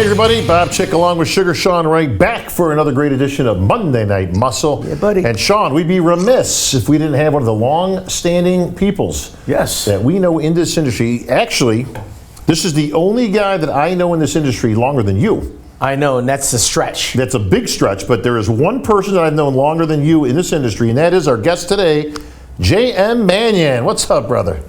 Hey everybody, Bob Chick along with Sugar Sean right back for another great edition of Monday Night Muscle. Yeah, buddy. And Sean, we'd be remiss if we didn't have one of the long-standing peoples that we know in this industry. Actually, this is the only guy that I know in this industry longer than you. I know, and that's a stretch. That's a big stretch, but there is one person that I've known longer than you in this industry, and that is our guest today, JM Manion. What's up, brother?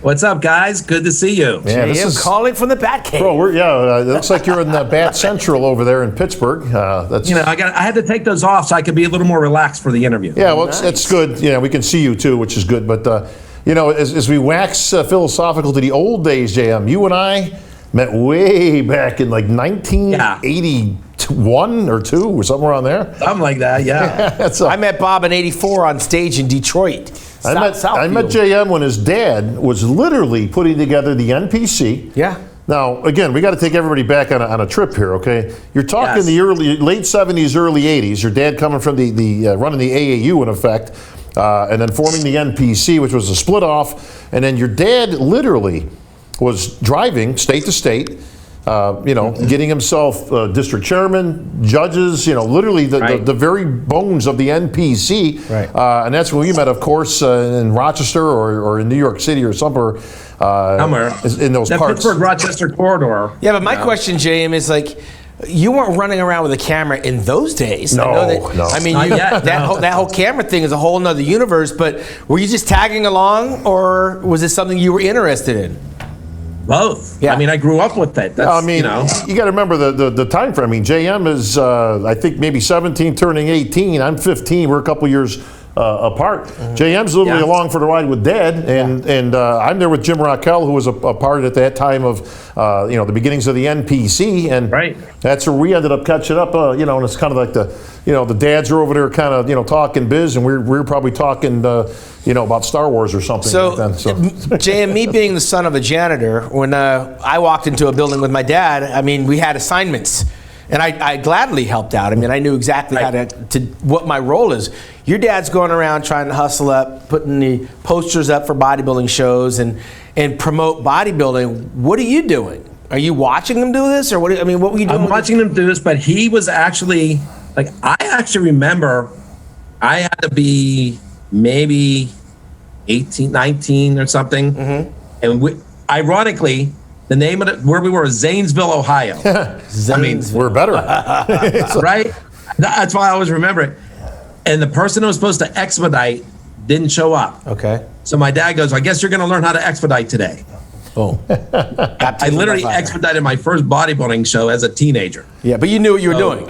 What's up, guys? Good to see you. Yeah, this is calling from the Bat Cave. Bro, it looks like you're in the Bat Central over there in Pittsburgh. That's I had to take those off so I could be a little more relaxed for the interview. Yeah, well, it's good. Yeah, we can see you too, which is good. But as we wax philosophical to the old days, JM, you and I met way back in like 1981 or 2 or somewhere around there. Something like that, yeah. I met Bob in '84 on stage in Detroit. I met JM when his dad was literally putting together the NPC. Yeah. Now, again, we got to take everybody back on a trip here, okay? You're talking the late 70s, early 80s. Your dad coming from the running the AAU in effect, and then forming the NPC, which was a split off. And then your dad literally was driving state to state, getting himself district chairman, judges, literally the very bones of the NPC. Right. And that's when we met, of course, in Rochester or in New York City or somewhere. Somewhere. In those parts. Pittsburgh-Rochester corridor. Yeah, but my question, JM, is like, you weren't running around with a camera in those days. No. I mean, that whole camera thing is a whole nother universe, but were you just tagging along, or was it something you were interested in? Both. Yeah. I mean, I grew up with it. That's, you got to remember the time frame. I mean, JM is, I think, maybe 17, turning 18. I'm 15. We're a couple years apart. JM's literally along for the ride with Dad, and I'm there with Jim Raquel, who was a part at that time of, the beginnings of the NPC, and that's where we ended up catching up. And it's kind of like the dads are over there, kind of talking biz, and we're probably talking, about Star Wars or something. So, back then, JM, me being the son of a janitor, when I walked into a building with my dad, I mean, we had assignments. And I gladly helped out. I mean, I knew exactly how to what my role is. Your dad's going around trying to hustle up, putting the posters up for bodybuilding shows and promote bodybuilding. What are you doing? Are you watching them do this, or what? I mean, what were you doing? I'm watching them do this, but he was actually I actually remember I had to be maybe 18, 19 or something, and ironically. The name of it, where we were, was Zanesville, Ohio. I mean, we're better. Right? That's why I always remember it. And the person who was supposed to expedite didn't show up. Okay. So my dad goes, I guess you're going to learn how to expedite today. Oh. I literally expedited my first bodybuilding show as a teenager. Yeah, but you knew what you were doing.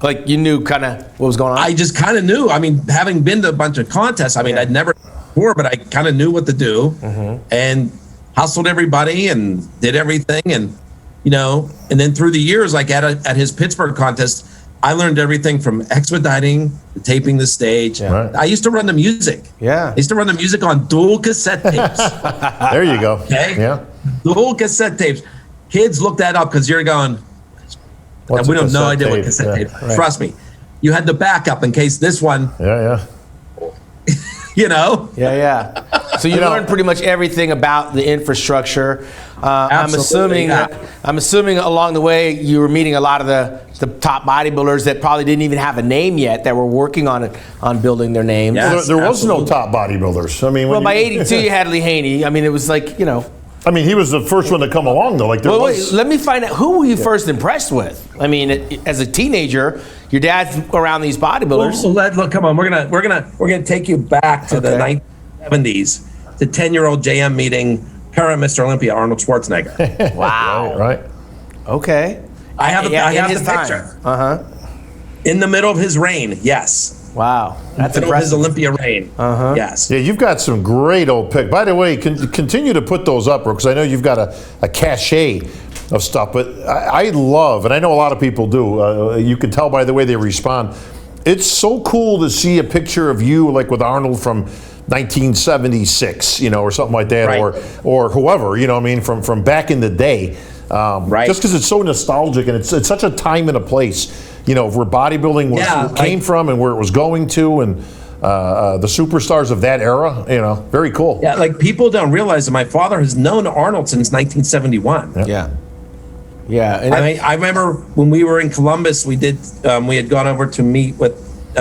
Like, you knew kind of what was going on? I just kind of knew. I mean, having been to a bunch of contests, I mean, I'd never before, but I kind of knew what to do. And hustled everybody and did everything, and and then through the years, like at his Pittsburgh contest, I learned everything from expediting to taping the stage. I used to run the music. I used to run the music on dual cassette tapes. There you go. Okay. Yeah. Dual cassette tapes. Kids look that up because you're going. What's we don't know cassette idea what tape? cassette tape. Trust me, you had the backup in case this one. So you learned pretty much everything about the infrastructure. I'm assuming along the way you were meeting a lot of the top bodybuilders that probably didn't even have a name yet, that were working on building their names. Yes, there was no top bodybuilders. I mean, by '82 you had Lee Haney. I mean, it was like I mean, he was the first one to come along, though. Like wait, let me find out, who were you first impressed with? I mean, as a teenager, your dad's around these bodybuilders. Look, come on, we're gonna take you back to the 1970s, to 10-year-old JM meeting current Mr. Olympia, Arnold Schwarzenegger. Wow. Right. Okay. I have the picture. In the middle of his reign, yes. Wow, that's impressive. His Olympia reign. Yes. Yeah, you've got some great old pics. By the way, continue to put those up, because I know you've got a cachet of stuff. But I love, and I know a lot of people do. You can tell by the way they respond. It's so cool to see a picture of you, like with Arnold from 1976, or something like that, or whoever, I mean, from back in the day. Just because it's so nostalgic, and it's such a time and a place. Where bodybuilding came from and where it was going to, and the superstars of that era, very cool. Yeah, like people don't realize that my father has known Arnold since 1971. Yeah, and I remember when we were in Columbus, we had gone over to meet with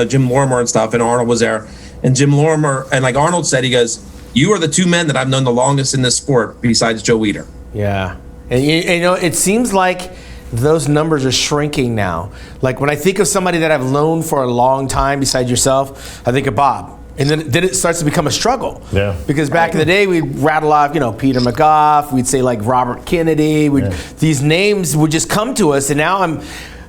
Jim Lorimer and stuff, and Arnold was there. And Jim Lorimer, and like Arnold said, he goes, "You are the two men that I've known the longest in this sport besides Joe Weider." Yeah, and you know, it seems like those numbers are shrinking now. Like when I think of somebody that I've known for a long time besides yourself, I think of Bob. And then it starts to become a struggle. Yeah. Because back in the day, we'd rattle off, you know, Peter McGough, we'd say like Robert Kennedy. These names would just come to us. And now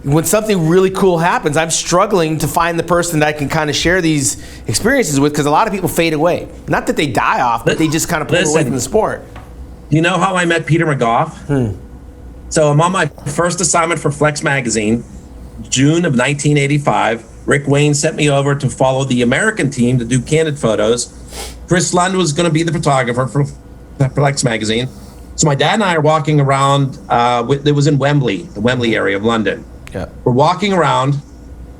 when something really cool happens, I'm struggling to find the person that I can kind of share these experiences with, because a lot of people fade away. Not that they die off, but they just kind of pull away from the sport. You know how I met Peter McGough? So I'm on my first assignment for Flex Magazine, June of 1985. Rick Wayne sent me over to follow the American team to do candid photos. Chris Lund was going to be the photographer for Flex Magazine. So my dad and I are walking around. It was in Wembley, the Wembley area of London. Yeah. We're walking around,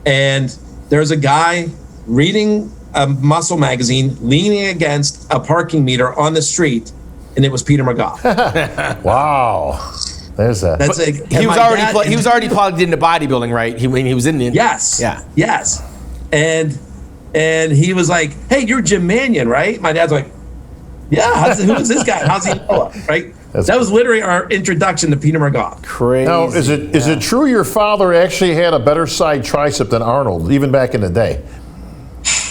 and there's a guy reading a muscle magazine, leaning against a parking meter on the street, and it was Peter McGough. Wow. There's that. That's He was already plugged into bodybuilding, right? He was in the Yes. Yeah. Yes. And he was like, "Hey, you're Jim Manion, right?" My dad's like, "Yeah, who is this guy? How's he know?" Right? That was literally our introduction to Peter McGough. Crazy. Now, is it true your father actually had a better side tricep than Arnold, even back in the day?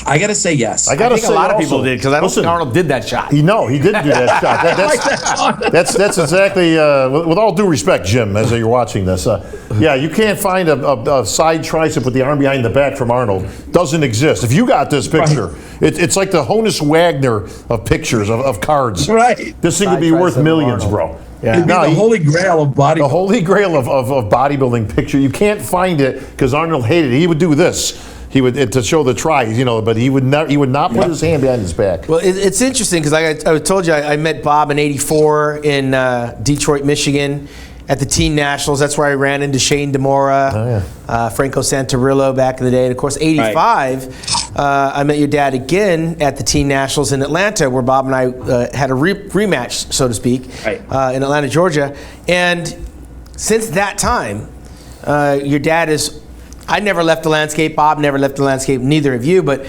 I got to say yes. I got to think say a lot of also, people did, because I don't think Arnold did that shot. He didn't do that shot. That's exactly, with all due respect, Jim, as you're watching this. Yeah, you can't find a side tricep with the arm behind the back from Arnold. Doesn't exist. If you got this picture, it's like the Honus Wagner of pictures, of cards. Right. This thing would be worth millions, bro. Yeah. It'd be the holy grail of bodybuilding. The holy grail of bodybuilding picture. You can't find it because Arnold hated it. He would do this. He would, to show the tries, you know, but he would not put his hand behind his back. Well, it's interesting because I told you I met Bob in '84 in Detroit, Michigan, at the Teen Nationals. That's where I ran into Shane DeMora, Franco Santarillo back in the day, and of course '85. I met your dad again at the Teen Nationals in Atlanta, where Bob and I had a rematch, so to speak, in Atlanta, Georgia. And since that time, your dad is. I never left the landscape. Bob never left the landscape. Neither of you. But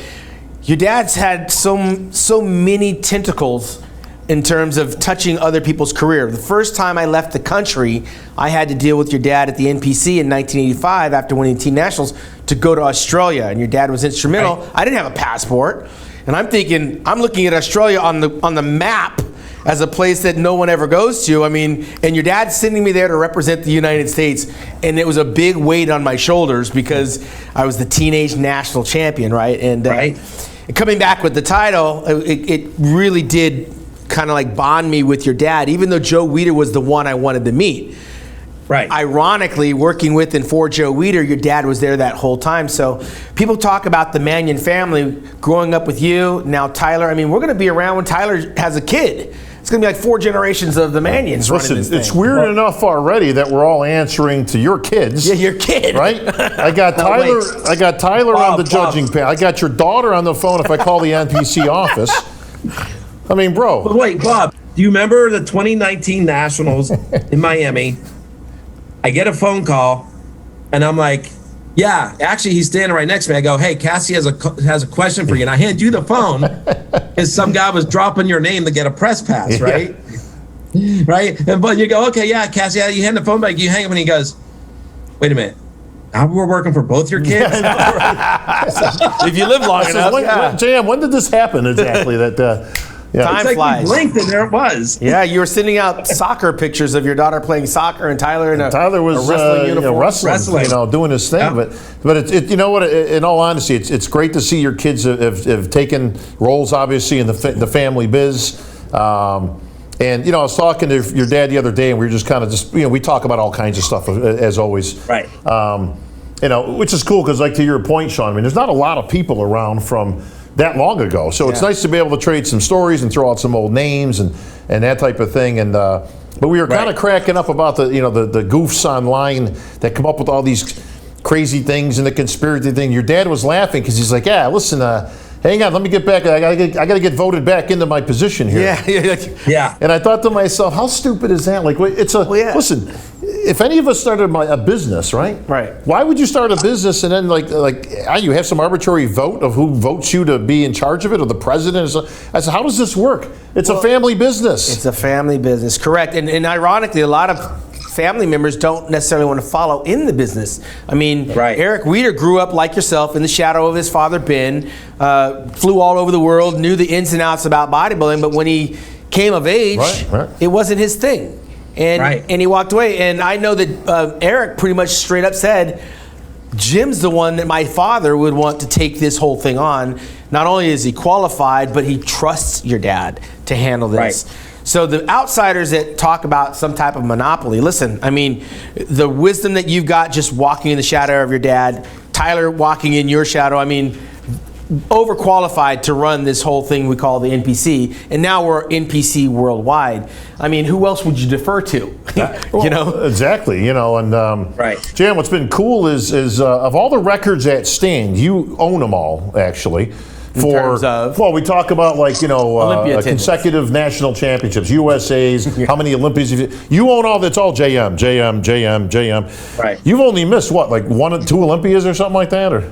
your dad's had so many tentacles in terms of touching other people's career. The first time I left the country, I had to deal with your dad at the NPC in 1985 after winning Teen Nationals to go to Australia, and your dad was instrumental. Right. I didn't have a passport, and I'm thinking, I'm looking at Australia on the map as a place that no one ever goes to. I mean, and your dad's sending me there to represent the United States, and it was a big weight on my shoulders because I was the teenage national champion, right? And coming back with the title, it really did kind of like bond me with your dad, even though Joe Weider was the one I wanted to meet. Right. Ironically, working with and for Joe Weider, your dad was there that whole time. So people talk about the Manion family growing up with you, now Tyler. I mean, we're going to be around when Tyler has a kid. It's going to be like 4 generations of the Manions running this thing. It's weird enough already that we're all answering to your kids. Yeah, your kid. Right? I got Tyler. I got Tyler on the judging panel. I got your daughter on the phone if I call the NPC office. I mean, bro. But wait, Bob, do you remember the 2019 Nationals in Miami? I get a phone call, and I'm like, yeah, actually, he's standing right next to me. I go, hey, Cassie has a question for you. And I hand you the phone because some guy was dropping your name to get a press pass, right? Yeah. Right? But you go, okay, yeah, Cassie, you hand the phone back, you hang up, and he goes, wait a minute. Now we're working for both your kids? If you live long enough. JM, when did this happen exactly? Time it's flies. We blinked and there it was. Yeah, you were sending out soccer pictures of your daughter playing soccer, and Tyler in Tyler was a wrestling uniform. Wrestling, doing his thing. Yeah. But you know what? In all honesty, it's great to see your kids have taken roles, obviously, in the family biz. And I was talking to your dad the other day, and we were just kind of we talk about all kinds of stuff as always. Right. Which is cool because, like to your point, Sean, I mean, there's not a lot of people around from that long ago, so it's nice to be able to trade some stories and throw out some old names and that type of thing. And but we were kind of cracking up about the goofs online that come up with all these crazy things and the conspiracy thing. Your dad was laughing because he's like, "Yeah, listen, hang on, let me get back. I gotta get voted back into my position here." Yeah. And I thought to myself, how stupid is that? Like, listen. if any of us started a business, right? Right. Why would you start a business and then you have some arbitrary vote of who votes you to be in charge of it, or the president? I said, how does this work? It's a family business. It's a family business, correct. And ironically, a lot of family members don't necessarily want to follow in the business. I mean, Eric Weeder grew up like yourself in the shadow of his father, Ben, flew all over the world, knew the ins and outs about bodybuilding, but when he came of age, it wasn't his thing. And he walked away. And I know that Eric pretty much straight up said, Jim's the one that my father would want to take this whole thing on. Not only is he qualified, but he trusts your dad to handle this. So the outsiders that talk about some type of monopoly, listen, I mean, the wisdom that you've got just walking in the shadow of your dad, Tyler walking in your shadow, I mean, overqualified to run this whole thing we call the NPC, and now we're NPC worldwide. I mean, who else would you defer to? You know, exactly. You know, and Jan, what's been cool is of all the records at stand, you own them all actually. In terms of? Well, we talk about Olympia consecutive national championships, USAs, how many Olympias you own all that's all JM. Right. You've only missed what, like 1 or 2 Olympias or something like that, or?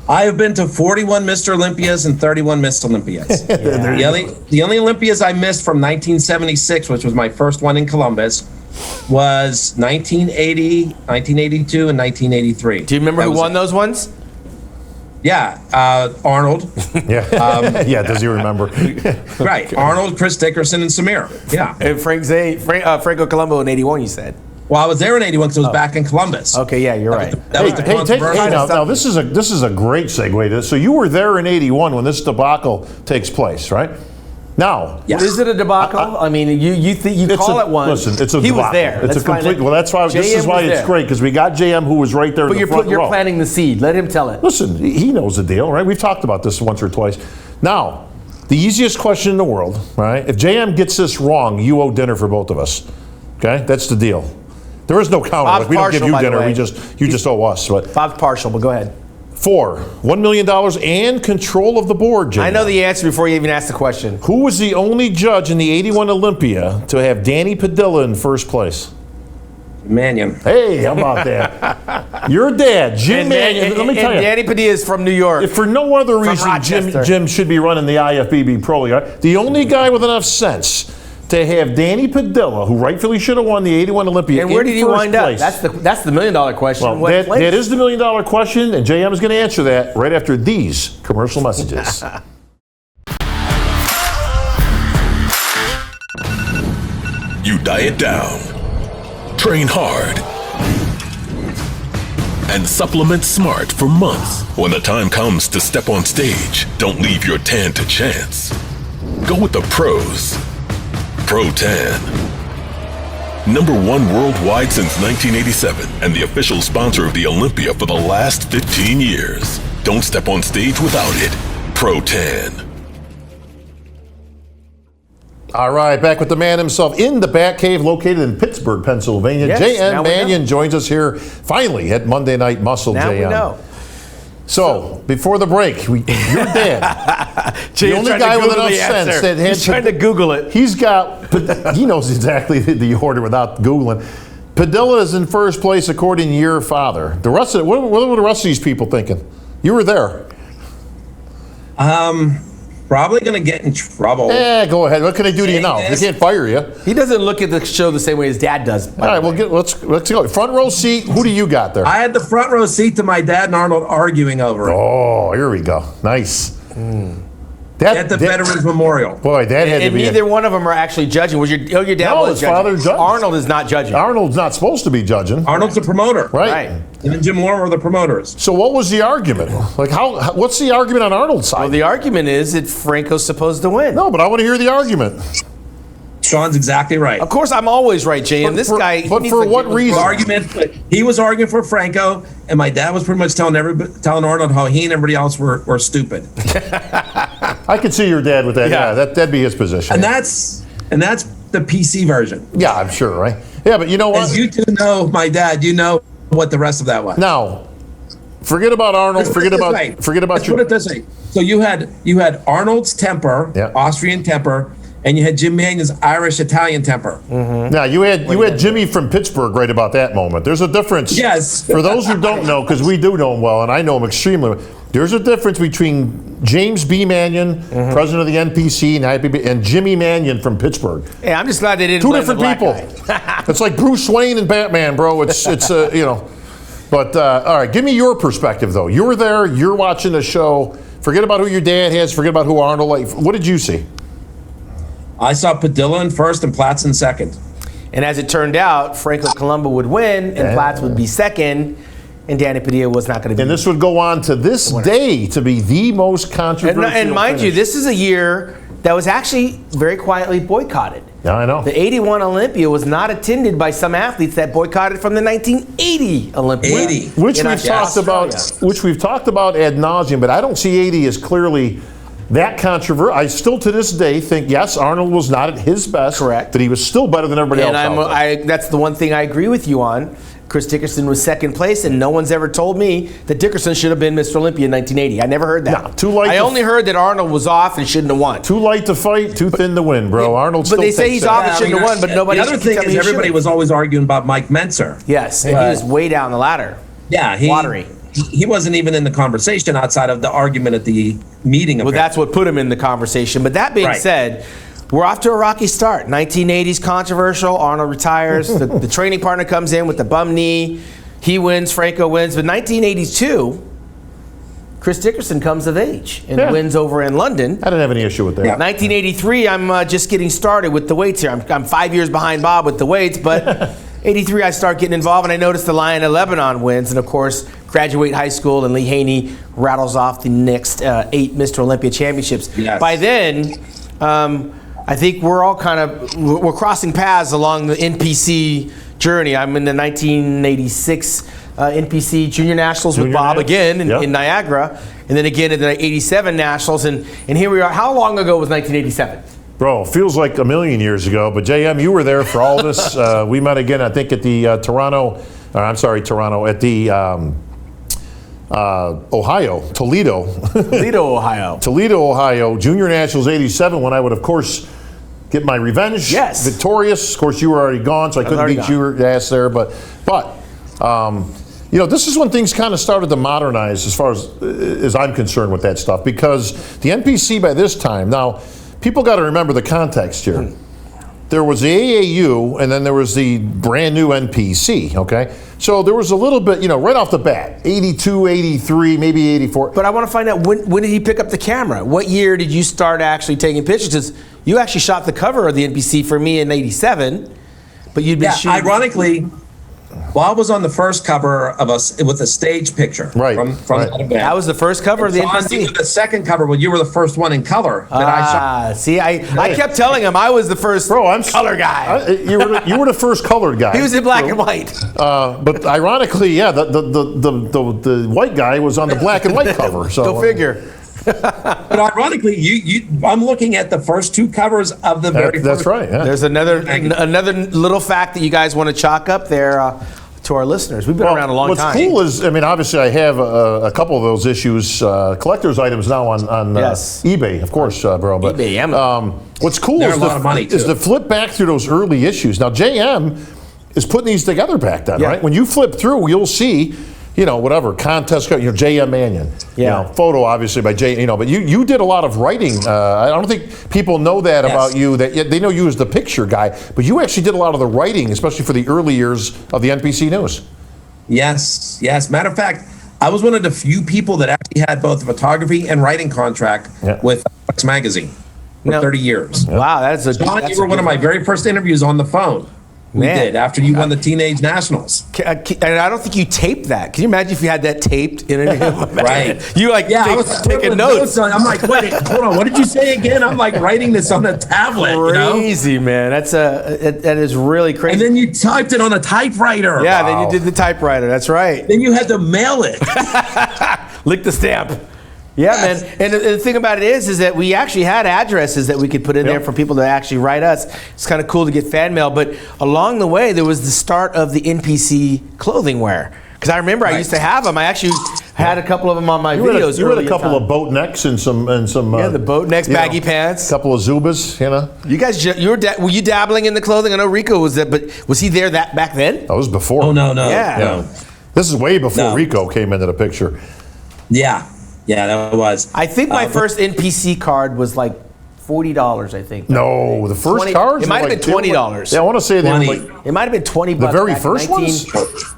I have been to 41 Mr. Olympias and 31 Miss Olympias. The only Olympias I missed from 1976, which was my first one in Columbus, was 1980, 1982, and 1983. Do you remember who won those ones? Yeah, Arnold. Yeah, does he remember? Right, Arnold, Chris Dickerson, and Samir. Yeah. And Franco Colombo in 81, you said. Well, I was there in 81 because I was back in Columbus. Okay, yeah, you're right. Now this is a great segue. So you were there in 81 when this debacle takes place, right? Now, is it a debacle? I mean, you call it one. Listen, it's a he debacle. was there. It's a complete. Well, that's why. This is why it's great, because we got JM who was right there. But in the front you're row. planting the seed. Let him tell it. Listen, he knows the deal, right? We've talked about this once or twice. Now, the easiest question in the world, right? If JM gets this wrong, you owe dinner for both of us. Okay, that's the deal. There is no counter. Bob's we don't give partial, you dinner. by the You just owe us. But Bob's partial, but go ahead. 4, $1 million and control of the board, JM. I know the answer before you even ask the question. Who was the only judge in the 81 Olympia to have Danny Padilla in first place? Manion. Hey, how about that? Your dad, Jim Manion. Let me tell you. Danny Padilla is from New York. If for no other reason, Jim should be running the IFBB Pro League. Right? The only guy with enough sense to have Danny Padilla, who rightfully should have won the 81 Olympia, and where did he wind up? That's the $1 million question. Well, that is the $1 million question, and JM is going to answer that right after these commercial messages. You diet down, train hard, and supplement smart for months. When the time comes to step on stage, don't leave your tan to chance. Go with the pros. Pro Tan. #1 worldwide since 1987 and the official sponsor of the Olympia for the last 15 years. Don't step on stage without it. Pro Tan. All right, back with the man himself in the Batcave, located in Pittsburgh, Pennsylvania. JM Manion joins us here finally at Monday Night Muscle. Now JM. we know. So, before the break, your dad, the only guy with enough sense that he's trying to Google it. He knows exactly the order without Googling. Padilla is in first place according to your father. The rest of what were the rest of these people thinking? You were there. Probably going to get in trouble. Yeah, go ahead. What can they do to you now? They can't fire you. He doesn't look at the show the same way his dad does. All right, let's go. Front row seat. Who do you got there? I had the front row seat to my dad and Arnold arguing over it. Oh, here we go. Nice. At the Veterans Memorial. Boy, that had to be. Neither one of them are actually judging. Was your dad? No, was his judging. father judged. Arnold is not judging. Arnold's not supposed to be judging. Arnold's the promoter. Right. And then Jim Lorimer are the promoters. So what was the argument? Like what's the argument on Arnold's side? Well, the argument is that Franco's supposed to win. No, but I want to hear the argument. Sean's exactly right. Of course, I'm always right, JM. But for what reason? He was arguing for Franco, and my dad was pretty much telling Arnold how he and everybody else were stupid. I could see your dad with that. Yeah, that'd be his position. And that's the PC version. Yeah, I'm sure, right? Yeah, but you know what? As you two know, my dad, you know what the rest of that was. Now, forget about Arnold. Forget about Let's put it this way. So you had Arnold's temper, Austrian temper, and you had Jim Manion's Irish Italian temper. Now you had Jimmy from Pittsburgh right about that moment. There's a difference. Yes. For those who don't know, because we do know him well, and I know him extremely well, there's a difference between James B. Manion, president of the NPC and IPB, and Jimmy Manion from Pittsburgh. Yeah, I'm just glad they didn't. Two blame different the black people. guy. It's like Bruce Wayne and Batman, bro. It's you know. But all right, give me your perspective though. You were there. You're watching the show. Forget about who your dad has. Forget about who Arnold. Like, what did you see? I saw Padilla in first and Platz in second. And as it turned out, Franco Columbu would win, and Platz would be second, and Danny Padilla was not going to be. And this would go on to this day to be the most controversial. And mind you, finish. this is a year that was actually very quietly boycotted. Yeah, I know. The 81 Olympia was not attended by some athletes that boycotted from the 1980 Olympia. 80. Which in we've talked about, Australia. which we've talked about ad nauseum, but I don't see 80 as clearly that controversial. I still to this day think yes, Arnold was not at his best. Correct. But he was still better than everybody And else. out there. that's the one thing I agree with you on. Chris Dickerson was second place, and no one's ever told me that Dickerson should have been Mr. Olympia in 1980. I never heard that. No, too light I to- only heard that Arnold was off and shouldn't have won. Too light to fight, too thin to win, bro. Arnold But still they say takes he's that. off and shouldn't have won, but nobody. The other can thing tell me is he everybody should've. was always arguing about Mike Mentzer. Yes, and he was way down the ladder. Yeah, Watery. He wasn't even in the conversation outside of the argument at the meeting. Well, that's what put him in the conversation. But that being Right. said, we're off to a rocky start. 1980s controversial. Arnold retires. the training partner comes in with the bum knee. He wins. Franco wins. But 1982, Chris Dickerson comes of age and wins over in London. I didn't have any issue with that. Yeah. 1983, I'm just getting started with the weights here. I'm 5 years behind Bob with the weights, but 83, I start getting involved, and I notice the Lion of Lebanon wins, and of course, graduate high school, and Lee Haney rattles off the next 8 Mr. Olympia championships. Yes. By then, I think we're all we're crossing paths along the NPC journey. I'm in the 1986 NPC Junior Nationals with Junior Bob Nash. again Yep. in Niagara, and then again in the 87 Nationals, and here we are. How long ago was 1987? Bro, feels like a million years ago, but JM, you were there for all this. We met again, I think, at the Toronto, at the Ohio, Toledo. Toledo, Ohio. Toledo, Ohio, Junior Nationals 87, when I would, of course, get my revenge. Yes. Victorious. Of course, you were already gone, so I couldn't already beat your ass there. But you know, this is when things kind of started to modernize as far as I'm concerned with that stuff, because the NPC by this time, now, people got to remember the context here. There was the AAU, and then there was the brand new NPC, okay? So there was a little bit, you know, right off the bat, 82, 83, maybe 84. But I want to find out, when did he pick up the camera? What year did you start actually taking pictures? Because you actually shot the cover of the NPC for me in 87, but you'd been Yeah, shooting. ironically, Bob was on the first cover of us with a stage picture Right, from right. that event. That was the first cover of the John, you NPC. were the second cover when you were the first one in color that I shot. See, I kept telling him I was the first color guy. You were the first colored guy. He was in black and white. But ironically, yeah, the white guy was on the black and white cover. So Go figure. But ironically, I'm looking at the first 2 covers of the very That's first. right. Yeah. There's another little fact that you guys want to chalk up there to our listeners. We've been around a long what's time. cool is, I mean, obviously, I have a couple of those issues, collector's items now on Yes. eBay, of course, bro. But eBay, Amazon. what's cool They're is a lot of money, is too. to flip back through those early issues. Now, JM is putting these together back then, Yeah. right? When you flip through, you'll see, you know, whatever contest, you know, JM Manion, you Yeah. know, photo obviously by J, you know, but you did a lot of writing. I don't think people know that Yes. about you. That they know you as the picture guy, but you actually did a lot of the writing, especially for the early years of the NPC News. Yes. Matter of fact, I was one of the few people that actually had both a photography and writing contract with Fox Magazine for No. 30 years. Wow, that's a. John, that's you were a one of good my very first interviews on the phone. We Man. did after you won the Teenage Nationals. And I don't think you taped that. Can you imagine if you had that taped in an Right. You like Yeah, I was taking with notes. I'm like, wait, hold on. What did you say again? I'm like writing this on a tablet. You know? Crazy, man. That is really crazy. And then you typed it on a typewriter. yeah, Wow. then you did the typewriter. That's right. Then you had to mail it. Lick the stamp. Yeah, Yes. man. And the thing about it is that we actually had addresses that we could put in there for people to actually write us. It's kind of cool to get fan mail. But along the way, there was the start of the NPC clothing wear. Because I remember I used to have them. I actually had a couple of them on my videos. You had a couple of boat necks and some the boat necks, baggy pants. A couple of Zubas, you know. You guys, were you dabbling in the clothing? I know Rico was that, but was he there back then? That was before. Oh no. Yeah. No. This is way before No. Rico came into the picture. Yeah, that was. I think my first NPC card was like $40, I think. No, the first 20 cards. It might have were been $20. Yeah, I want to say they were 20. like It might have been $20. the very back in first 19 ones.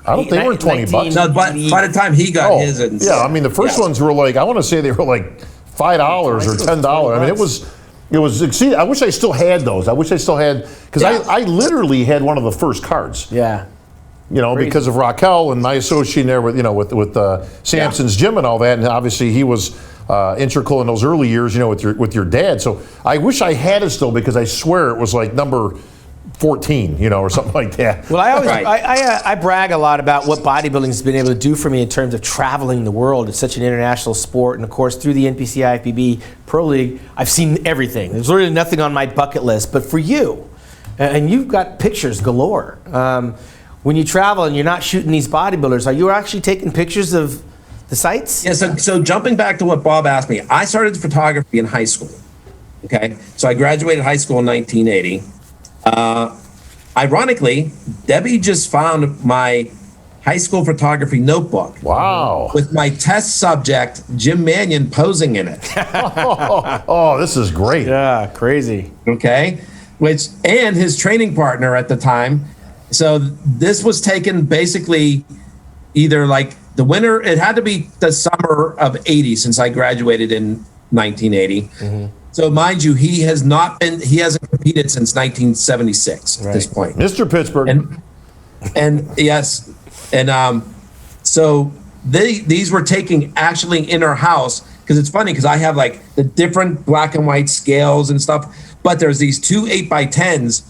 I don't. They weren't $20. No, but by the time he got his, and yeah. I mean, the first ones were like, I want to say they were like $5 or $10. I mean, it was. See, I wish I still had those. I wish I still had because I literally had one of the first cards. Yeah. You know, because of Raquel and my association there with Samson's gym and all that, and obviously he was integral in those early years. You know, with your dad. So I wish I had it still because I swear it was like number 14, you know, or something like that. Well, I always I brag a lot about what bodybuilding has been able to do for me in terms of traveling the world. It's such an international sport, and of course through the NPC IFBB Pro League, I've seen everything. There's really nothing on my bucket list, but for you, and you've got pictures galore. When you travel and you're not shooting these bodybuilders, are you actually taking pictures of the sites? Yeah, so jumping back to what Bob asked me, I started photography in high school. Okay, so I graduated high school in 1980. Ironically, Debbie just found my high school photography notebook. Wow. With my test subject, Jim Manion, posing in it. Oh, this is great. Yeah, crazy. Okay, and his training partner at the time. So this was taken basically either like the winter, it had to be the summer of 80 since I graduated in 1980. Mm-hmm. So mind you, he hasn't competed since 1976 at this point. Mr. Pittsburgh. And yes, and so these were taking actually in our house, because it's funny because I have like the different black and white scales and stuff, but there's these two 8x10s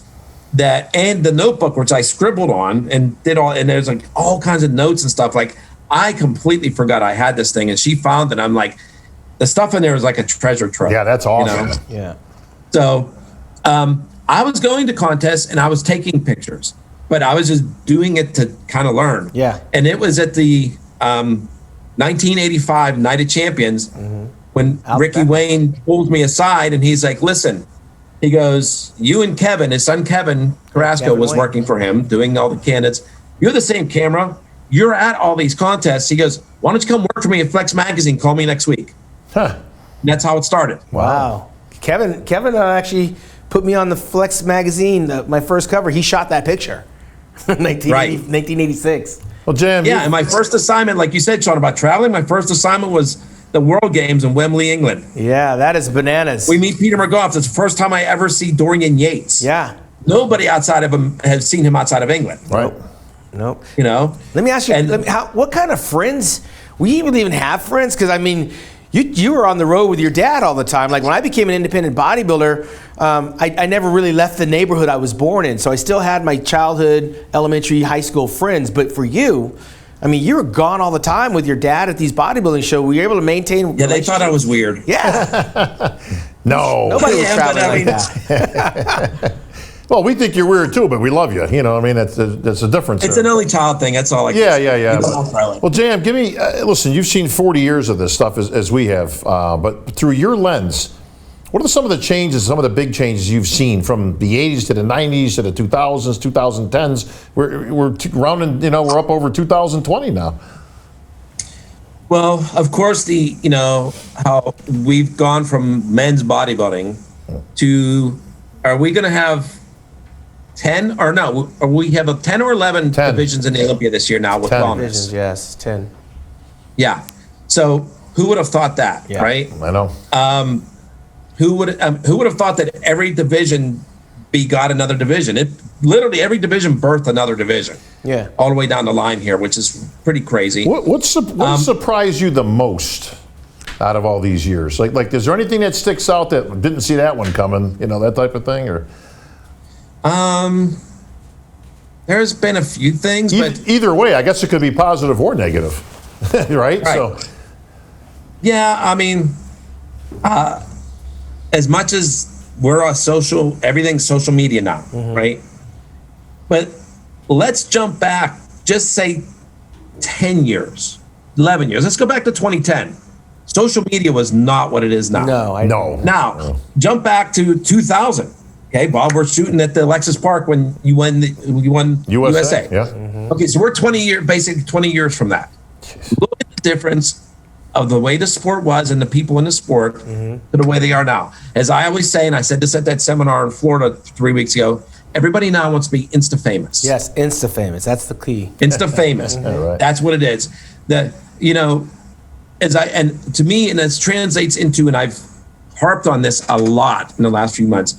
and the notebook which I scribbled on and did all, and there's like all kinds of notes and stuff. Like I completely forgot I had this thing, and she found it. I'm like, the stuff in there is like a treasure trove. Yeah, that's awesome. You know? Yeah. So I was going to contests and I was taking pictures, but I was just doing it to kind of learn. Yeah. And it was at the 1985 Night of Champions when Ricky Wayne pulled me aside and he's like, listen, he goes, you and Kevin, his son Kevin Carrasco was working for him, doing all the candidates. You're the same camera. You're at all these contests. He goes, why don't you come work for me at Flex Magazine? Call me next week. Huh. And that's how it started. Wow. Kevin actually put me on the Flex Magazine, my first cover. He shot that picture. 1986. Well, Jam. Yeah, and my first assignment, like you said, Sean, about traveling, my first assignment was the World Games in Wembley, England. Yeah, that is bananas. We meet Peter McGowan. It's the first time I ever see Dorian Yates. Yeah. Nobody outside of him has seen him outside of England. Right. Nope. You know? Let me ask you, what kind of friends? We even have friends? Because, I mean, you were on the road with your dad all the time. Like, when I became an independent bodybuilder, I never really left the neighborhood I was born in. So I still had my childhood, elementary, high school friends. But for you, I mean, you were gone all the time with your dad at these bodybuilding shows. Were you able to maintain? Yeah, they thought I was weird. Yeah. No. Nobody was Yeah, traveling but I like mean- that. Well, we think you're weird too, but we love you. You know, I mean, that's a difference. It's there. an only child thing. That's all I can Yeah, say. yeah, yeah. People don't throw it. Well, Jam, give me, listen, you've seen 40 years of this stuff as we have, but through your lens, what are some of the changes, some of the big changes you've seen from the 80s to the 90s to the 2000s, 2010s? We're rounding, you know, we're up over 2020 now. Well, of course, how we've gone from men's bodybuilding to, are we going to have 10 or no? We have 10 or 11 10. divisions in the Olympia this year now with 10 wellness. Divisions, yes, 10. Yeah. So who would have thought that, Yeah. right? I know. Who would have thought that every division begot another division? It literally every division birthed another division. Yeah. All the way down the line here, which is pretty crazy. What surprised you the most out of all these years? Like, is there anything that sticks out that didn't see that one coming? You know, that type of thing, or? There's been a few things, but Either way, I guess it could be positive or negative, right? So, yeah, I mean, as much as we're everything's social media now, right? But let's jump back, just say 10 years, 11 years. Let's go back to 2010. Social media was not what it is now. No. Now, jump back to 2000. Okay, Bob, we're shooting at the Lexus Park when you won USA. Yeah. Okay, so we're basically 20 years from that. Look at the difference of the way the sport was and the people in the sport to the way they are now. As I always say, and I said this at that seminar in Florida 3 weeks ago, everybody now wants to be Insta famous. Yes, Insta famous. That's the key. Insta famous. Right. That's what it is. And to me, and this translates into, and I've harped on this a lot in the last few months,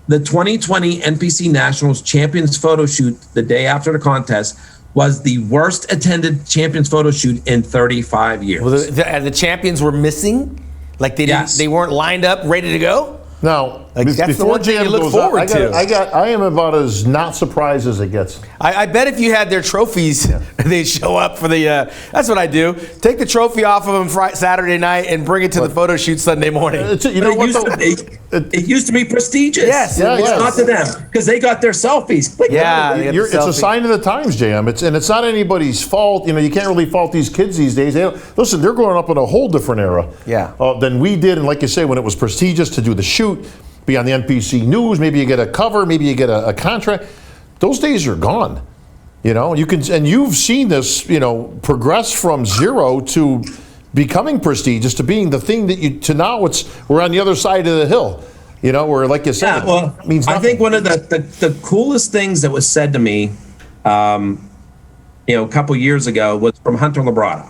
the 2020 NPC Nationals Champions photo shoot the day after the contest was the worst attended Champions photo shoot in 35 years. Well, the champions were missing? Like they weren't lined up, ready to go? Now, That's the before one thing you JM look goes forward to. I am about as not surprised as it gets. I bet if you had their trophies, they'd show up for the. That's what I do. Take the trophy off of them Saturday night and bring it to the photo shoot Sunday morning. It used to be prestigious. Yes, yeah, it's yes. not to them because they got their selfies. Yeah, they got the It's a selfie. sign of the times, JM. It's not anybody's fault. You can't really fault these kids these days. Listen, they're growing up in a whole different era. Yeah. Than we did, and like you say, when it was prestigious to do the shoot, be on the NPC News, maybe you get a cover, maybe you get a contract. Those days are gone. And you've seen this, progress from zero to becoming prestigious to being the thing to now we're on the other side of the hill. Where, like you said, it means nothing. I think one of the coolest things that was said to me, a couple years ago was from Hunter Labrada.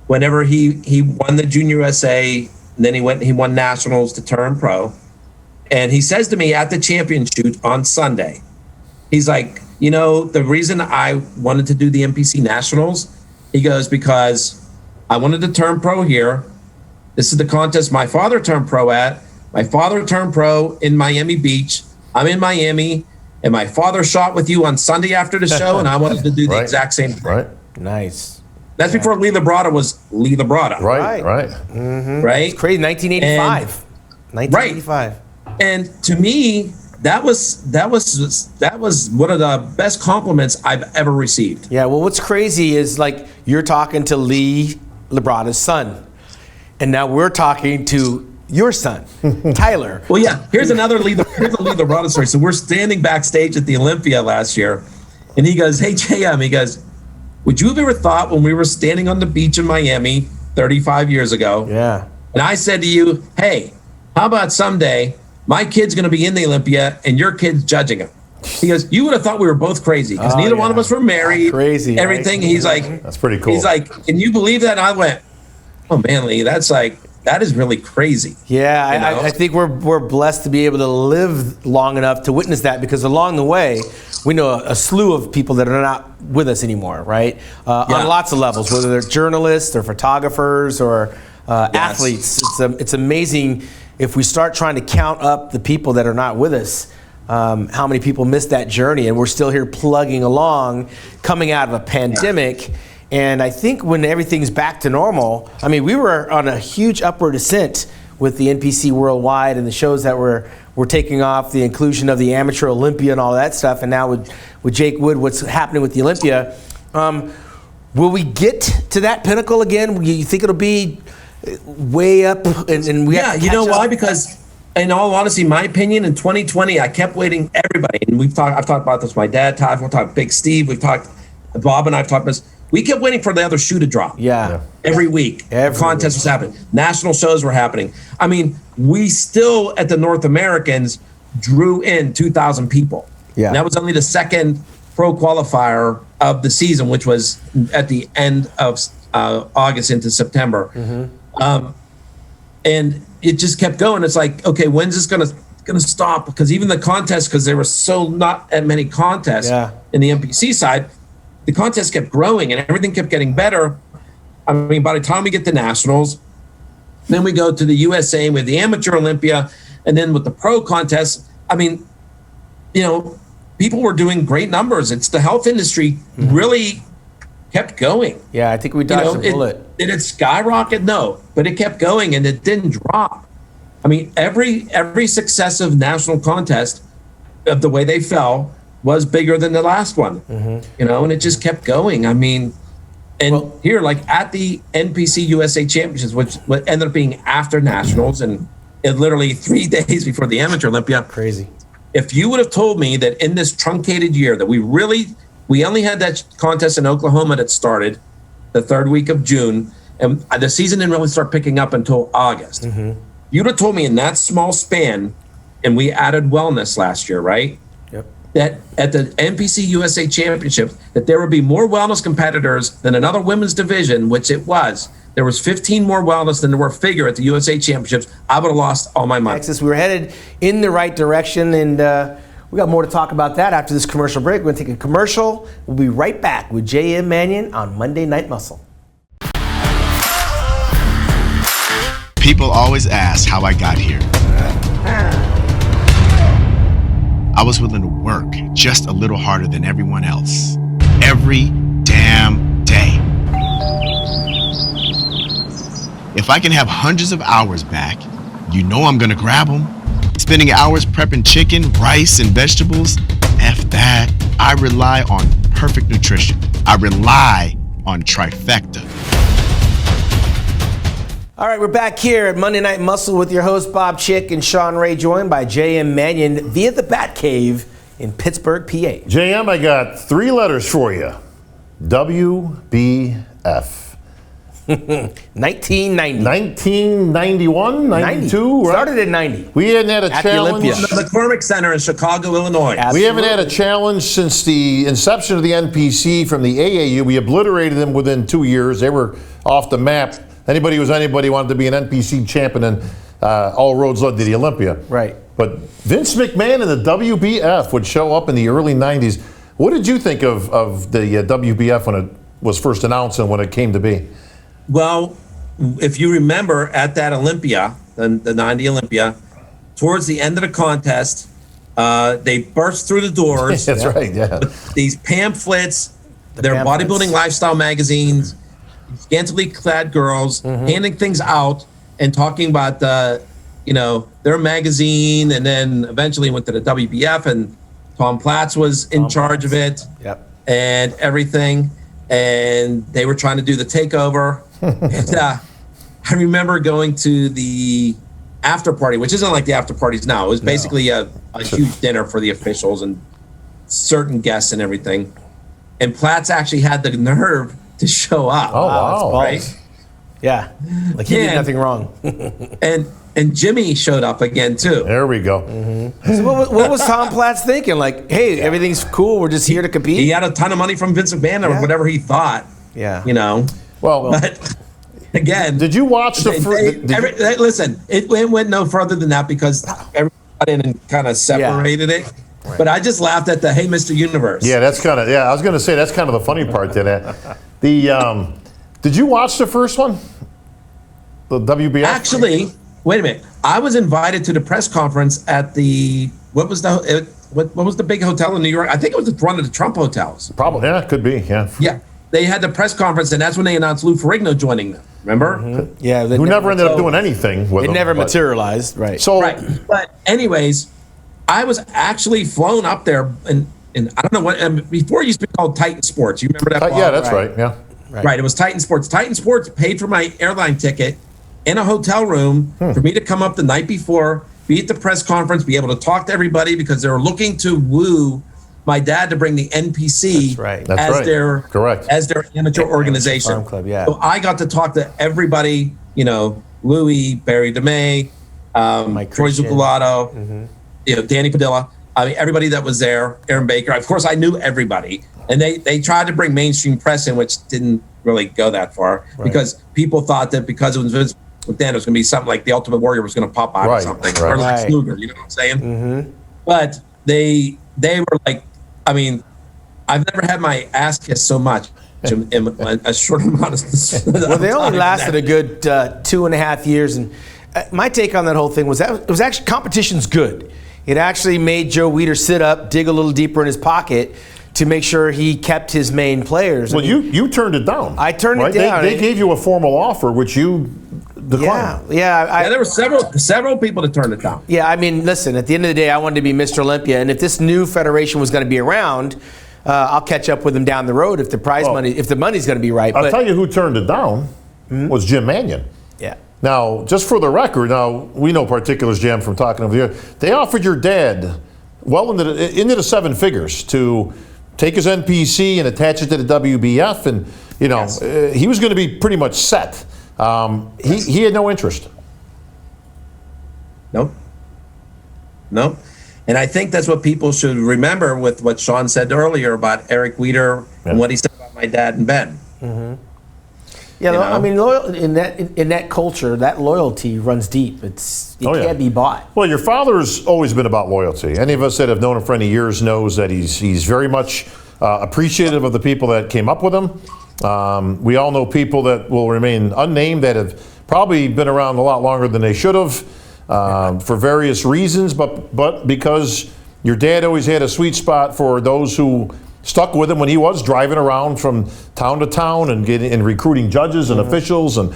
Whenever he won the Junior USA, and then he won nationals to turn pro. And he says to me at the champion shoot on Sunday, he's like, the reason I wanted to do the NPC Nationals, he goes, because I wanted to turn pro here. This is the contest my father turned pro at. My father turned pro in Miami Beach. I'm in Miami, and my father shot with you on Sunday after the show, and I wanted to do the exact same thing. Right. Nice. That's before Lee Labrada was Lee Labrada. Right. Right? It's crazy. 1985. 1985. And to me, that was one of the best compliments I've ever received. Yeah, well, what's crazy is like you're talking to Lee Labrada's son, and now we're talking to your son, Tyler. Well, yeah. Here's a Lee Labrada story. So we're standing backstage at the Olympia last year, and he goes, "Hey JM," he goes, "Would you have ever thought when we were standing on the beach in Miami 35 years ago?" Yeah. And I said to you, "Hey, how about someday my kid's going to be in the Olympia and your kid's judging him?" He goes, "You would have thought we were both crazy because neither one of us were married." Crazy. Everything. Right? He's like, that's pretty cool. He's like, "Can you believe that?" And I went, "Oh man, Lee, that is really crazy." Yeah, I think we're blessed to be able to live long enough to witness that, because along the way, we know a slew of people that are not with us anymore, right? On lots of levels, whether they're journalists or photographers or athletes. It's amazing if we start trying to count up the people that are not with us, how many people missed that journey, and we're still here plugging along, coming out of a pandemic. Yeah. And I think when everything's back to normal, we were on a huge upward ascent with the NPC Worldwide and the shows that were taking off, the inclusion of the Amateur Olympia and all that stuff, and now with Jake Wood, what's happening with the Olympia. Will we get to that pinnacle again? You think it'll be way up and we have to catch why? up? Because in all honesty, my opinion, in 2020, I kept waiting everybody, and I've talked about this with my dad, Todd, we've talked Big Steve, Bob and I've talked about this. We kept waiting for the other shoe to drop. Yeah. Every week. Contest was happening. National shows were happening. We still, at the North Americans, drew in 2,000 people. Yeah. And that was only the second pro qualifier of the season, which was at the end of August into September. And it just kept going. It's like, okay, when's this gonna stop? Because even the contests, because there were so not that many contests in the NPC side, the contest kept growing and everything kept getting better. By the time we get to nationals, then we go to the USA with the Amateur Olympia, and then with the pro contest. People were doing great numbers. It's the health industry really kept going. Yeah, I think we dodged a bullet. Did it skyrocket? No, but it kept going and it didn't drop. Every successive national contest of the way they fell was bigger than the last one, and it just kept going. And here, like at the NPC USA Championships, which ended up being after Nationals and it literally 3 days before the Amateur Olympia. Crazy. If you would have told me that in this truncated year that we only had that contest in Oklahoma that started the third week of June, and the season didn't really start picking up until August. You'd have told me in that small span, and we added wellness last year, right? Yep. That at the NPC USA Championship, that there would be more wellness competitors than another women's division, which it was. There was 15 more wellness than there were figure at the USA Championships. I would have lost all my money. Texas, we were headed in the right direction, and we got more to talk about that after this commercial break. We're going to take a commercial. We'll be right back with JM Manion on Monday Night Muscle. People always ask how I got here. I was willing to work just a little harder than everyone else. Every damn day. If I can have hundreds of hours back, you know I'm gonna grab them. Spending hours prepping chicken, rice, and vegetables, F that. I rely on perfect nutrition. I rely on trifecta. All right, we're back here at Monday Night Muscle with your host, Bob Chick and Sean Ray, joined by JM Manion via the Bat Cave in Pittsburgh, PA. JM, I got 3 letters for you. WBF. 1990. 1991, 92, right? Started in 90. We hadn't had a At the challenge. Olympia. The McCormick Center in Chicago, Illinois. We haven't had a challenge since the inception of the NPC from the AAU. We obliterated them within 2 years. They were off the map. Anybody wanted to be an NPC champion, and all roads led to the Olympia. Right. But Vince McMahon and the WBF would show up in the early 90s. What did you think of the WBF when it was first announced and when it came to be? Well, if you remember at that Olympia, the 90 Olympia, towards the end of the contest, they burst through the doors. That's right, yeah. With these pamphlets, their pamphlets. bodybuilding lifestyle magazines, scantily clad girls handing things out and talking about their magazine, and then eventually went to the WBF, and Tom Platz was in charge of it. Yep. And everything, and they were trying to do the takeover. And I remember going to the after party, which isn't like the after parties now. It was basically a huge dinner for the officials and certain guests and everything. And Platz actually had the nerve to show up. Oh, wow. Right? Yeah. Like he did nothing wrong. And Jimmy showed up again too. There we go. So what was Tom Platz thinking? Like, hey, everything's cool. We're just here to compete. He had a ton of money from Vince McMahon or whatever he thought. Yeah. Well, But again, did you watch the listen, it went no further than that because everybody got in and kind of separated it. Right. But I just laughed at the "Hey, Mr. Universe." Yeah, that's kind of I was going to say that's kind of the funny part to that. Did you watch the first one? The WBF? Actually, wait a minute. I was invited to the press conference at the what was the big hotel in New York? I think it was one of the Trump hotels. Probably, yeah, it could be, yeah. Yeah, they had the press conference, and that's when they announced Lou Ferrigno joining them. Remember? Yeah. Who never ended up doing anything with It them. never materialized. Right. So, Right. But anyways, I was actually flown up there, and I don't know what. Before it used to be called Titan Sports. You remember that? yeah, that's right. Yeah. Right. It was Titan Sports. Titan Sports paid for my airline ticket in a hotel room for me to come up the night before, be at the press conference, be able to talk to everybody because they were looking to woo my dad to bring the NPC as their amateur organization. Farm club, yeah. So I got to talk to everybody, Louis, Barry DeMay, Troy Zucolato, Danny Padilla. I mean, everybody that was there, Aaron Baker. Of course, I knew everybody. And they tried to bring mainstream press in, which didn't really go that far because people thought that because it was Vince McMahon, it was going to be something like the Ultimate Warrior was going to pop out or something, or like Sluger, you know what I'm saying? But they were like, I mean, I've never had my ass kissed so much in a short amount of Well, they only lasted a good 2.5 years, and my take on that whole thing was that it was actually competition's good. It actually made Joe Weider sit up, dig a little deeper in his pocket to make sure he kept his main players. Well, you turned it down. I turned it down. They gave you a formal offer, which you declined. Yeah. There were several people that turned it down. Yeah, I mean, listen, at the end of the day, I wanted to be Mr. Olympia, and if this new federation was going to be around, I'll catch up with him down the road if the prize money, if the money's going to be right. I'll tell you who turned it down was Jim Manion. Yeah. Now, just for the record, now we know particulars, Jim, from talking over the year. They offered your dad well into the seven figures to take his NPC and attach it to the WBF, and he was going to be pretty much set. He had no interest. Nope. And I think that's what people should remember with what Sean said earlier about Eric Weeder and what he said about my dad and Ben. Mm-hmm. Yeah, I mean, in that culture, that loyalty runs deep. It can't be bought. Well, your father's always been about loyalty. Any of us that have known him for any years knows that he's very much appreciative of the people that came up with him. We all know people that will remain unnamed that have probably been around a lot longer than they should have for various reasons, but because your dad always had a sweet spot for those who stuck with him when he was driving around from town to town and recruiting judges and officials and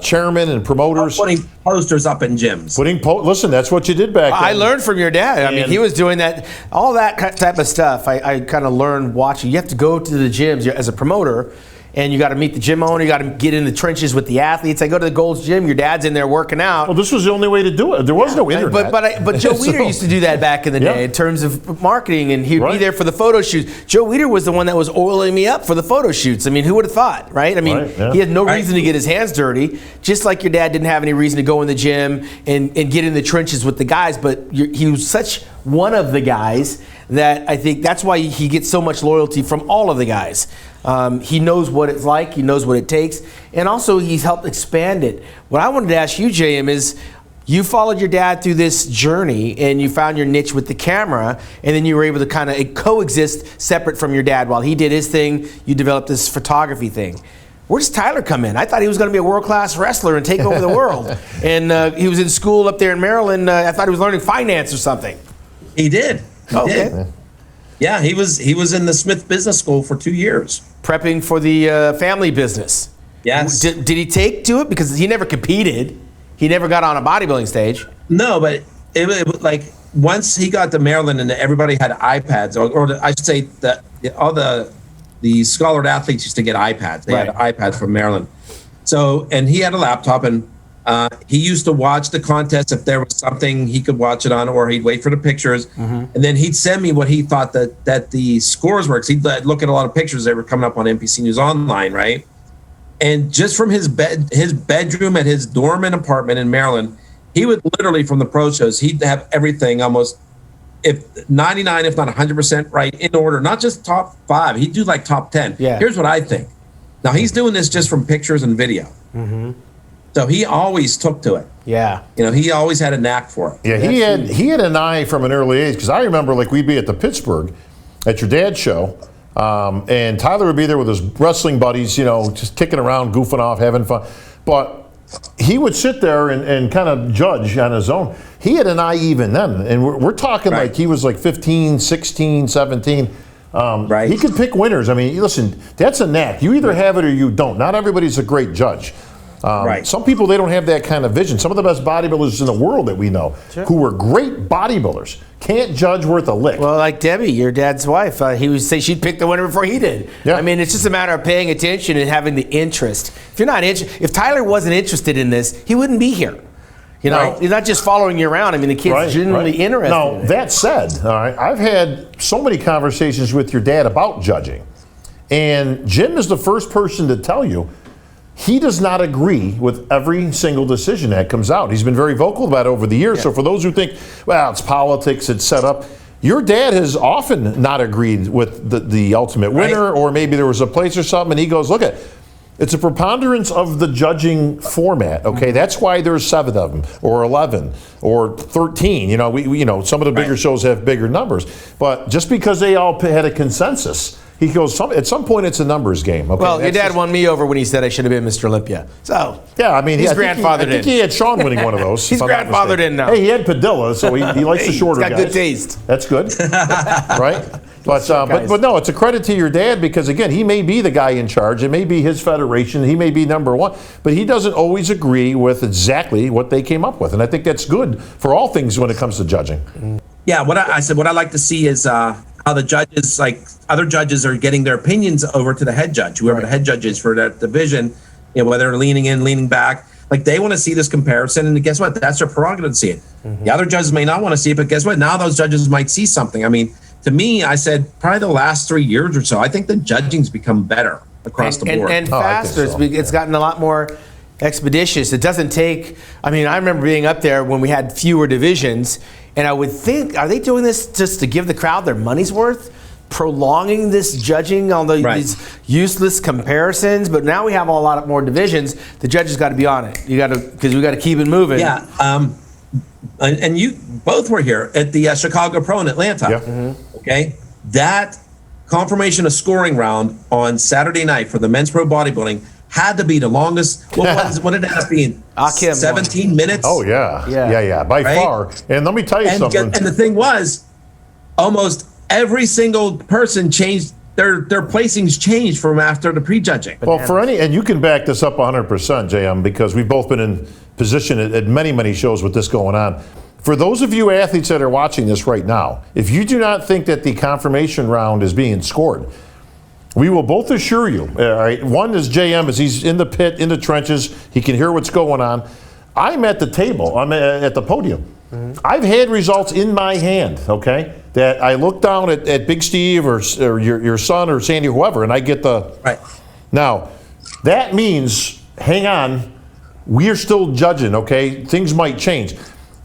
chairmen and promoters. Putting posters up in gyms. Listen, that's what you did back then. I learned from your dad. I mean, he was doing that, all that type of stuff. I kind of learned watching. You have to go to the gyms as a promoter, and you got to meet the gym owner. You got to get in the trenches with the athletes. I go to the Gold's Gym. Your dad's in there working out. Well, this was the only way to do it. There was no internet. But Joe Weider used to do that back in the day in terms of marketing, and he'd be there for the photo shoots. Joe Weider was the one that was oiling me up for the photo shoots. I mean, who would have thought, right? I mean, he had no reason to get his hands dirty, just like your dad didn't have any reason to go in the gym and get in the trenches with the guys. But he was such one of the guys that I think that's why he gets so much loyalty from all of the guys. He knows what it's like. He knows what it takes. And also, he's helped expand it. What I wanted to ask you, JM, is you followed your dad through this journey and you found your niche with the camera, and then you were able to kind of coexist separate from your dad. While he did his thing, you developed this photography thing. Where does Tyler come in? I thought he was going to be a world-class wrestler and take over the world. And he was in school up there in Maryland. I thought he was learning finance or something. He did. He did. Yeah, he was in the Smith Business School for 2 years. Prepping for the family business. Yes. Did he take to it? Because he never competed. He never got on a bodybuilding stage. No, but it was like once he got to Maryland and everybody had iPads, or I should say that all the scholared athletes used to get iPads. They had iPads from Maryland. So, and he had a laptop, and he used to watch the contest. If there was something he could watch it on, or he'd wait for the pictures, and then he'd send me what he thought that the scores were. 'Cause he'd look at a lot of pictures that were coming up on NPC News Online, right? And just from his bedroom at his dorm and apartment in Maryland, he would literally, from the pro shows, he'd have everything almost, if 99, if not 100% right in order, not just top 5. He'd do like top 10. Yeah. Here's what I think. Now he's doing this just from pictures and video. So he always took to it. Yeah. He always had a knack for it. Yeah, he had an eye from an early age, because I remember like we'd be at the Pittsburgh at your dad's show, and Tyler would be there with his wrestling buddies, just kicking around, goofing off, having fun. But he would sit there and kind of judge on his own. He had an eye even then, and we're talking like he was like 15, 16, 17. He could pick winners. I mean, listen, that's a knack. You either have it or you don't. Not everybody's a great judge. Some people, they don't have that kind of vision. Some of the best bodybuilders in the world that we know, who were great bodybuilders, can't judge worth a lick. Well, like Debbie, your dad's wife, he would say she'd pick the winner before he did. Yeah. I mean, it's just a matter of paying attention and having the interest. If Tyler wasn't interested in this, he wouldn't be here. He's not just following you around. I mean, the kid's genuinely interested. Now, in it. that said, all right, I've had so many conversations with your dad about judging, and Jim is the first person to tell you he does not agree with every single decision that comes out. He's been very vocal about it over the years. So for those who think, well, it's politics, it's set up, your dad has often not agreed with the ultimate winner, or maybe there was a place or something, and he goes, look, it's a preponderance of the judging format, okay? That's why there's 7 of them, or 11, or 13. We some of the bigger shows have bigger numbers. But just because they all had a consensus, he goes, at some point it's a numbers game. Okay? Well, your dad won me over when he said I should have been Mr. Olympia. So, yeah, I mean, he's grandfathered in. I think he had Sean winning one of those. He's grandfathered in now. Hey, he had Padilla, so he likes the shorter guys. He's got good taste. That's good, right? But no, it's a credit to your dad, because again, he may be the guy in charge. It may be his federation. He may be number one, but he doesn't always agree with exactly what they came up with, and I think that's good for all things when it comes to judging. Yeah, what I like to see is how the judges, like other judges, are getting their opinions over to the head judge, whoever the head judge is for that division, whether they're leaning in, leaning back. Like, they want to see this comparison, and guess what? That's their prerogative to see it. The other judges may not want to see it, but guess what? Now those judges might see something. I mean, to me, I said probably the last 3 years or so, I think the judging's become better across the board. And Oh, I faster. think so. It's gotten a lot more expeditious. It doesn't take, I mean, I remember being up there when we had fewer divisions, and I would think, are they doing this just to give the crowd their money's worth? Prolonging this judging on these useless comparisons, but now we have a lot more divisions. The judges got to be on it. You got to, because we got to keep it moving. Yeah, and you both were here at the Chicago Pro in Atlanta. Yeah. Okay, that confirmation of scoring round on Saturday night for the men's pro bodybuilding had to be the longest. What did it end up being? 17 minutes. Oh yeah, by Right? far. And let me tell you And something. and the thing was, almost every single person changed their placings changed from after the prejudging. Well, and you can back this up 100%, JM, because we've both been in position at many shows with this going on. For those of you athletes that are watching this right now, if you do not think that the confirmation round is being scored, we will both assure you, all right, one is JM, as he's in the pit, in the trenches, he can hear what's going on. I'm at the table, I'm at the podium. I've had results in my hand, okay, that I look down at Big Steve or your son or Sandy, whoever, and I get the... Right. Now, that means, hang on, we are still judging, okay? Things might change.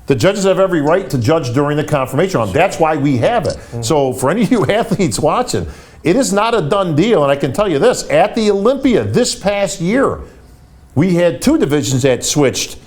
The judges have every right to judge during the confirmation round. That's why we have it. So for any of you athletes watching, it is not a done deal, and I can tell you this, at the Olympia this past year, we had 2 divisions that switched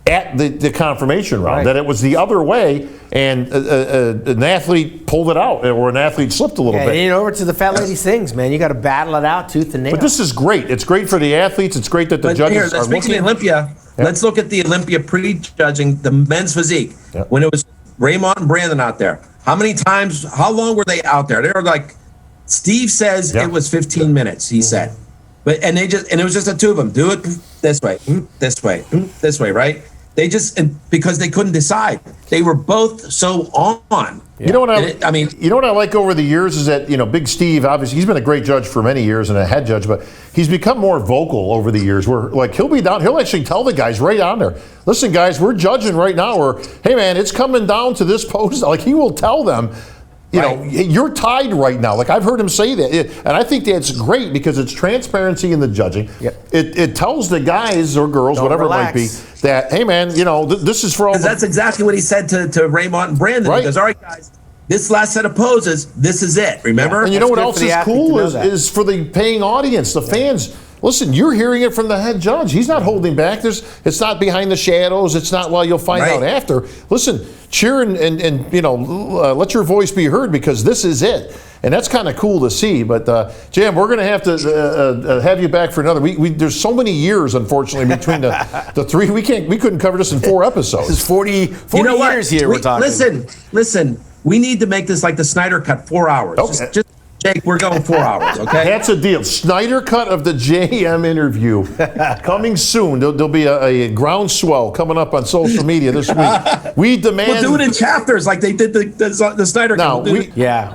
at the confirmation round, that it was the other way, and an athlete pulled it out, or an athlete slipped a little bit. And over to the fat lady things, man. You got to battle it out tooth and nail. But this is great. It's great for the athletes. It's great that the judges are speaking looking. of Olympia, let's look at the Olympia pre-judging, the men's physique. Yep. When it was Raymond and Brandon out there, how long were they out there? They were like, Steve says it was 15 minutes, he said. But and it was just the 2 of them. Do it this way, this way, this way, right? They just, because they couldn't decide. They were both so on. You know what you know what I like over the years is that, Big Steve, obviously he's been a great judge for many years and a head judge, but he's become more vocal over the years, where like he'll actually tell the guys right on there, listen guys, we're judging right now, or hey man, it's coming down to this post. Like, he will tell them, you know, you're tied right now. Like, I've heard him say that. And I think that's great because it's transparency in the judging. Yep. It tells the guys or girls, whatever relax. it might be, that, hey, man, this is for all. That's exactly what he said to Raymond and Brandon. Right. He goes, all right, guys, this last set of poses, this is it. Remember? And you know what good else for the is athlete cool to know that. is for the paying audience, the fans. Listen, you're hearing it from the head judge. He's not holding back. It's not behind the shadows. It's not, well, you'll find out after. Listen, cheer and let your voice be heard, because this is it. And that's kind of cool to see. But, Jam, we're going to have to have you back for another. There's so many years, unfortunately, between the 3. We couldn't cover this in 4 episodes. This is 40 years here we're talking. Listen. We need to make this like the Snyder Cut, 4 hours. Okay. Just Jake, we're going 4 hours, okay? That's a deal. Snyder cut of the JM interview coming soon. There'll be a groundswell coming up on social media this week. We demand. We'll do it in chapters like they did the Snyder Cut.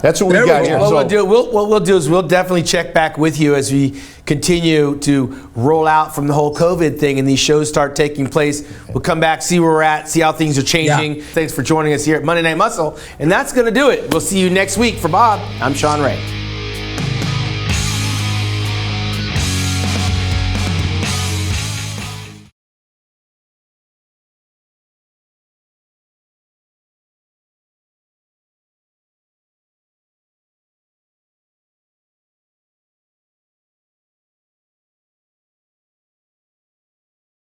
That's what we got here. What we'll do is we'll definitely check back with you as we continue to roll out from the whole COVID thing and these shows start taking place. We'll come back, see where we're at, see how things are changing. Yeah. Thanks for joining us here at Monday Night Muscle. And that's going to do it. We'll see you next week. For Bob, I'm Sean Ray.